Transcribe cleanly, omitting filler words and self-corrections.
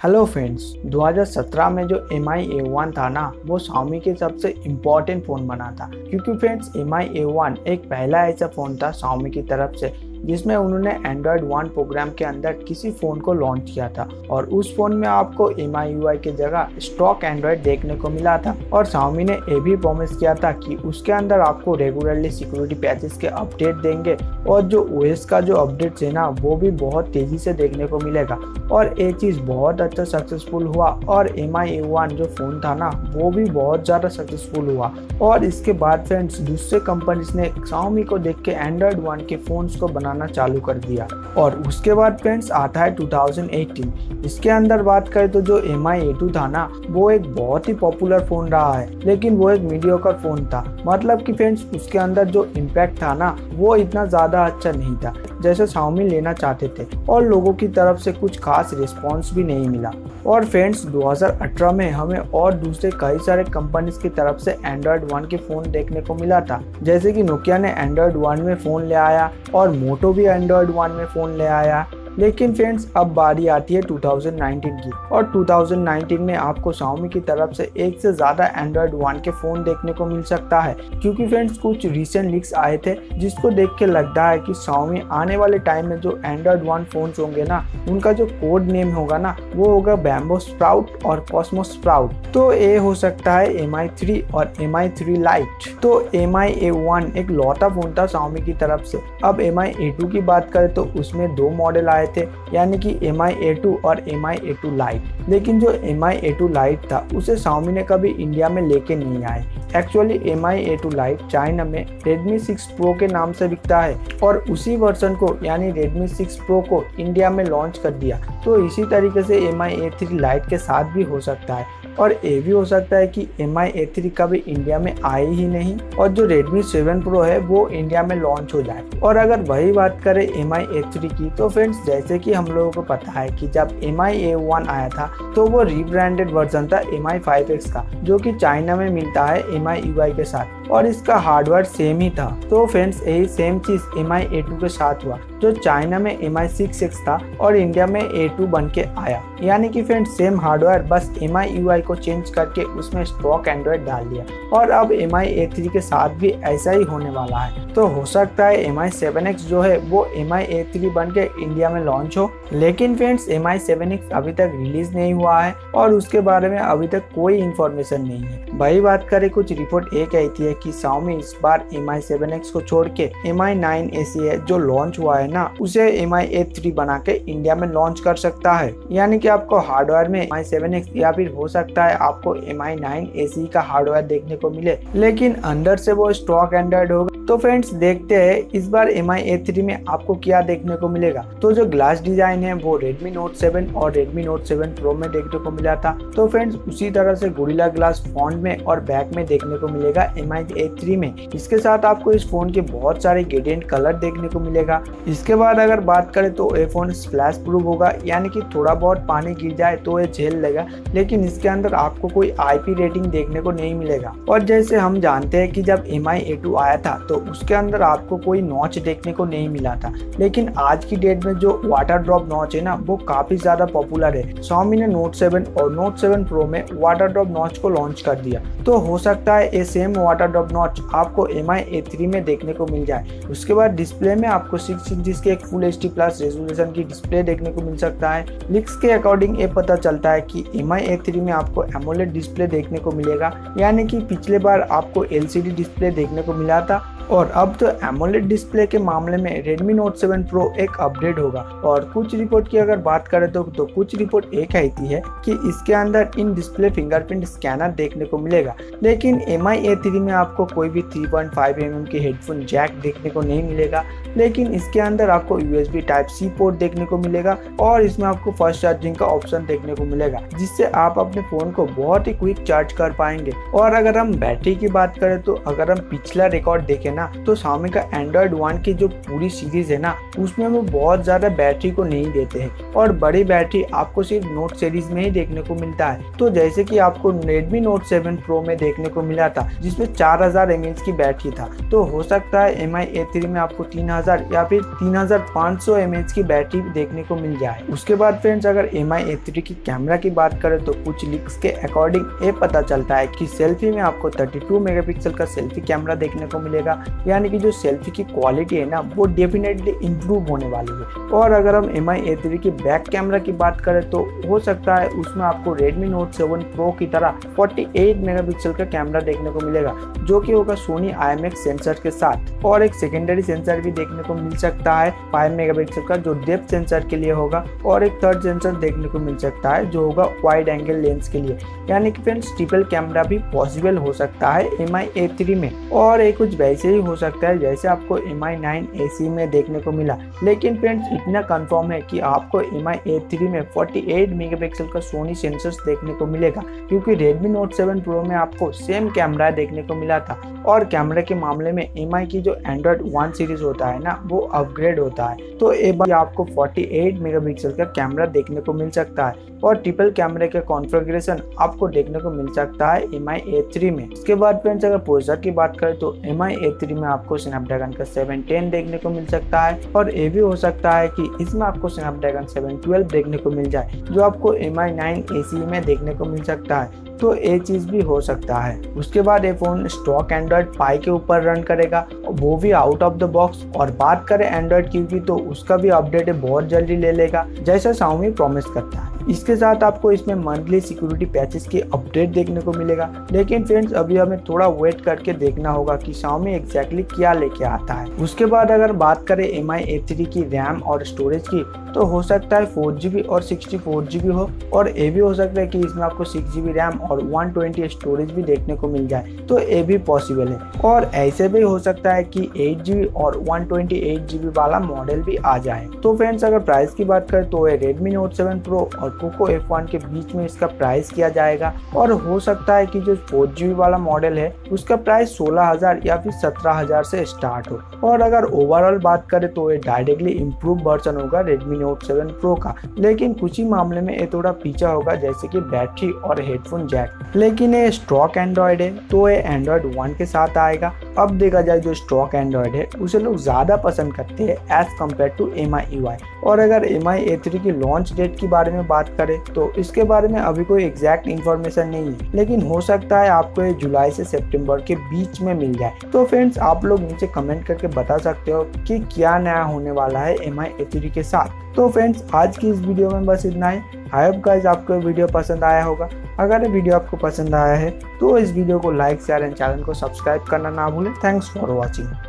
Hello friends, 2017 में जो MI A1 था ना, वो Xiaomi के सबसे इम्पोर्टेंट फ़ोन बना था। क्योंकि फ्रेंड्स MI A1 एक पहला ऐसा फ़ोन था Xiaomi की तरफ से जिसमें उन्होंने Android One प्रोग्राम के अंदर किसी फ़ोन को लॉन्च किया था और उस फ़ोन में आपको MIUI की जगह स्टॉक एंड्रॉयड देखने को मिला था। और Xiaomi ने ये भी प्रॉमिस किया था कि उसके अंदर आपको रेगुलरली सिक्योरिटी पैचेस के अपडेट देंगे और जो OS का जो अपडेट्स है ना, वो भी बहुत तेज़ी से देखने को मिलेगा। और ये चीज़ बहुत अच्छा सक्सेसफुल हुआ और MI A1 जो फ़ोन था ना, वो भी बहुत ज़्यादा सक्सेसफुल हुआ। और इसके बाद फ्रेंड्स दूसरे कंपनीज ने Xiaomi को देख के Android One के फ़ोन्स को बनाना चालू कर दिया। और उसके बाद फ्रेंड्स आता है 2018। इसके अंदर बात करें तो जो MI A2 था ना, वो एक बहुत ही पॉपुलर फ़ोन रहा है, लेकिन वो एक मीडियोकर फ़ोन था। मतलब कि फ्रेंड्स उसके अंदर जो इम्पैक्ट था ना, वो इतना ज़्यादा अच्छा नहीं था जैसे Xiaomi लेना चाहते थे और लोगों की तरफ से कुछ खास रिस्पॉन्स भी नहीं मिला। और फ्रेंड्स 2018 में हमें और दूसरे कई सारे कंपनीज की तरफ से Android One के फ़ोन देखने को मिला था, जैसे कि Nokia ने Android One में फ़ोन ले आया और मोटो भी Android One में फ़ोन ले आया। लेकिन फ्रेंड्स अब बारी आती है 2019 की और 2019 में आपको Xiaomi की तरफ से एक से ज़्यादा Android One के फ़ोन देखने को मिल सकता है। क्योंकि फ्रेंड्स कुछ रिसेंट लीक्स आए थे जिसको देख के लगता है कि Xiaomi आने वाले टाइम में जो Android One फ़ोन्स होंगे ना, उनका जो कोड नेम होगा ना, वो होगा Bamboo Sprout और Cosmos Sprout। तो ये हो सकता है MI3 और MI3 Lite। तो MI A1 एक लौता फ़ोन था Xiaomi की तरफ से। अब MI A2 की बात करें तो उसमें दो मॉडल आए थे, यानी कि MI A2 और MI A2 Lite। लेकिन जो MI A2 Lite था उसे Xiaomi ने कभी इंडिया में लेके नहीं आए। Actually MI A2 Lite China में Redmi 6 Pro के नाम से बिकता है और उसी वर्जन को यानी Redmi 6 Pro को इंडिया में लॉन्च कर दिया। तो इसी तरीके से MI A3 Lite के साथ भी हो सकता है और ये भी हो सकता है कि MI A3 कभी इंडिया में आए ही नहीं और जो Redmi 7 Pro है वो इंडिया में लॉन्च हो जाए। और अगर वही बात करें MI A3 की, तो फ्रेंड्स जैसे कि हम लोगों को पता है कि जब MI A1 आया था तो वो रीब्रांडेड वर्जन था MI 5X का, जो कि चाइना में मिलता है MIUI के साथ और इसका हार्डवेयर सेम ही था। तो फ्रेंड्स यही सेम चीज़ MI A2 के साथ हुआ, जो चाइना में MI 6X था और इंडिया में A2 बन के आया। यानी कि फ्रेंड्स सेम हार्डवेयर, बस MIUI को चेंज करके उसमें स्टॉक एंड्रॉयड डाल दिया और अब MI A3 के साथ भी ऐसा ही होने वाला है। तो हो सकता है MI 7X जो है वो MI A3 बन के इंडिया में लॉन्च हो। लेकिन फ्रेंड्स MI 7X अभी तक रिलीज नहीं हुआ है और उसके बारे में अभी तक कोई इन्फॉर्मेशन नहीं है। वही बात करें, कुछ रिपोर्ट ये कहती है कि Xiaomi इस बार MI 7X को छोड़ के MI 9 SE है जो लॉन्च हुआ है ना, उसे MI A3 बना के इंडिया में लॉन्च कर सकता है। यानी कि आपको हार्डवेयर में MI 7X या फिर हो सकता है आपको MI 9 SE का हार्डवेयर देखने को मिले, लेकिन अंदर से वो स्टॉक एंड्रॉयड होगा। तो फ्रेंड्स देखते हैं इस बार MI A3 में आपको क्या देखने को मिलेगा। तो जो ग्लास डिजाइन है वो Redmi Note 7 और Redmi Note 7 Pro में देखने को मिला था। तो फ्रेंड्स उसी तरह से गोरिल्ला ग्लास फ्रंट में और बैक में देखने को मिलेगा MI A3 में। इसके साथ आपको इस फोन के बहुत सारे ग्रेडियंट कलर देखने को मिलेगा। इसके बाद अगर बात करें तो ये फोन स्प्लैश प्रूफ होगा, यानी कि थोड़ा बहुत पानी गिर जाए तो ये झेल लेगा, लेकिन इसके अंदर आपको कोई IP रेटिंग देखने को नहीं मिलेगा। और जैसे हम जानते हैं कि जब MI A2 आया था तो उसके अंदर आपको कोई नॉच देखने को नहीं मिला था, लेकिन आज की डेट में जो वाटर ड्रॉप नॉच है ना, वो काफी ज्यादा पॉपुलर है। Xiaomi ने Note 7 और Note 7 Pro में वाटर ड्रॉप नॉच को लॉन्च कर दिया। तो हो सकता है ये सेम वाटर ड्रॉप नॉच आपको MI A3 में देखने को मिल जाए। उसके बाद डिस्प्ले में आपको 6 इंच के एक फुल HD प्लस रेजोल्यूशन की डिस्प्ले देखने को मिल सकता है। लीक्स के अकॉर्डिंग ये पता चलता है कि MI A3 में आपको AMOLED डिस्प्ले देखने को मिलेगा, यानी कि पिछले बार आपको LCD डिस्प्ले देखने को मिला था और अब तो AMOLED डिस्प्ले के मामले में Redmi Note 7 Pro एक अपडेट होगा। और कुछ रिपोर्ट की अगर बात करें तो कुछ रिपोर्ट ये कहती है कि इसके अंदर इन डिस्प्ले फिंगरप्रिंट स्कैनर देखने को मिलेगा, लेकिन MI A3 में आपको कोई भी 3.5 mm की हेडफोन जैक देखने को नहीं मिलेगा। लेकिन इसके अंदर आपको USB Type-C पोर्ट देखने को मिलेगा और इसमें आपको फास्ट चार्जिंग का ऑप्शन देखने को मिलेगा, जिससे आप अपने फोन को बहुत ही क्विक चार्ज कर पाएंगे। और अगर हम बैटरी की बात करें तो अगर हम पिछला रिकॉर्ड देखें ना, तो Xiaomi का Android One की जो पूरी सीरीज है ना, उसमें वो बहुत ज़्यादा बैटरी को नहीं देते हैं और बड़ी बैटरी आपको सिर्फ नोट सीरीज में ही देखने को मिलता है। तो जैसे कि आपको Redmi Note 7 Pro में देखने को मिला था, जिसमें 4000 mAh की बैटरी था। तो हो सकता है Mi A3 में आपको 3000 या फिर 3500 mAh की बैटरी देखने को मिल जाए। उसके बाद फ्रेंड्स अगर Mi A3 की कैमरा की बात करें तो कुछ लीक्स के अकॉर्डिंग ये पता चलता है कि सेल्फी में आपको 32 मेगापिक्सल का सेल्फी कैमरा देखने को मिलेगा, यानी कि जो सेल्फी की क्वालिटी है ना वो डेफिनेटली इंप्रूव होने वाली है। और अगर हम Mi A3 की बैक कैमरा की बात करें तो हो सकता है उसमें आपको Redmi Note 7 Pro की तरह 48 मेगापिक्सल का कैमरा देखने को मिलेगा, जो कि होगा Sony IMX सेंसर के साथ। और एक सेकेंडरी सेंसर भी देखने को मिल सकता है 5 मेगापिक्सल का, जो डेप्थ सेंसर के लिए होगा, और एक थर्ड सेंसर देखने को मिल सकता है जो होगा वाइड एंगल लेंस के लिए, यानी कि फ्रेंड्स ट्रिपल कैमरा भी पॉसिबल हो सकता है Mi A3 में। और ये कुछ वैसे ही हो सकता है जैसे आपको Mi 9 AC में देखने को मिला, लेकिन फ्रेंड्स इतना कंफर्म है कि आपको Mi A3 में 48 मेगापिक्सल का सोनी सेंसर्स देखने को मिलेगा, क्योंकि Redmi Note 7 Pro में आपको सेम कैमरा देखने को मिला था। और कैमरे के मामले में Mi की जो Android 1 सीरीज होता है ना वो अपग्रेड होता है, तो एक बार आपको 48 मेगापिक्सल का कैमरा देखने को मिल सकता है और ट्रिपल कैमरे का कॉन्फ़िगरेशन आपको देखने को मिल सकता है Mi A3 में। इसके बाद फ्रेंड्स अगर प्रोसेसर की बात करें तो Mi A3 में आपको स्नैपड्रैगन का 710 देखने को मिल सकता है, और ये भी हो सकता है कि इसमें आपको स्नैपड्रैगन 712 देखने को मिल जाए, जो आपको Mi 9 AC में देखने को मिल सकता है। तो ये चीज़ भी हो सकता है। उसके बाद ये फ़ोन स्टॉक एंड्रॉयड पाई के ऊपर रन करेगा, वो भी आउट ऑफ द बॉक्स। और बात करें एंड्रॉयड क्यू की तो उसका भी अपडेट बहुत जल्दी ले लेगा, जैसा Xiaomi प्रॉमिस करता है। इसके साथ आपको इसमें मंथली सिक्योरिटी पैचेस की अपडेट देखने को मिलेगा, लेकिन फ्रेंड्स अभी हमें थोड़ा वेट करके देखना होगा कि Xiaomi एग्जैक्टली क्या लेके आता है। उसके बाद अगर बात करें Mi A3 की रैम और स्टोरेज की तो हो सकता है 4GB और 64GB हो, और ये भी हो सकता है कि इसमें आपको 6GB रैम और 120 स्टोरेज भी देखने को मिल जाए, तो ये भी पॉसिबल है। और ऐसे भी हो सकता है कि 8GB और 128GB वाला मॉडल भी आ जाए। तो फ्रेंड्स अगर प्राइस की बात करें तो ये Redmi Note 7 Pro और Poco F1 के बीच में इसका प्राइस किया जाएगा, और हो सकता है कि जो 4GB वाला मॉडल है उसका प्राइस 16000 या फिर 17000 से स्टार्ट हो। और अगर ओवरऑल बात करें तो ये डायरेक्टली इम्प्रूव वर्जन होगा Redmi Note 7 Pro का, लेकिन कुछ ही मामले में ये थोड़ा पीछा होगा, जैसे कि बैटरी और हेडफोन जैक। लेकिन ये स्टॉक एंड्रॉयड है तो ये Android 1 के साथ आएगा। अब देखा जाए जो स्टॉक एंड्रॉयड है उसे लोग ज़्यादा पसंद करते हैं as compared to Mi UI। और अगर Mi A3 की लॉन्च डेट के बारे में बात करें तो इसके बारे में अभी कोई एग्जैक्ट इन्फॉर्मेशन नहीं है, लेकिन हो सकता है आपको ये जुलाई से सितंबर के बीच में मिल जाए। तो फ्रेंड्स आप लोग नीचे कमेंट करके बता सकते हो कि क्या नया होने वाला है Mi A3 के साथ। तो फ्रेंड्स आज की इस वीडियो में बस इतना ही। आई होप गाइस आपको वीडियो पसंद आया होगा। अगर ये वीडियो आपको पसंद आया है तो इस वीडियो को लाइक शेयर एंड चैनल को सब्सक्राइब करना ना भूलें। Thanks for watching.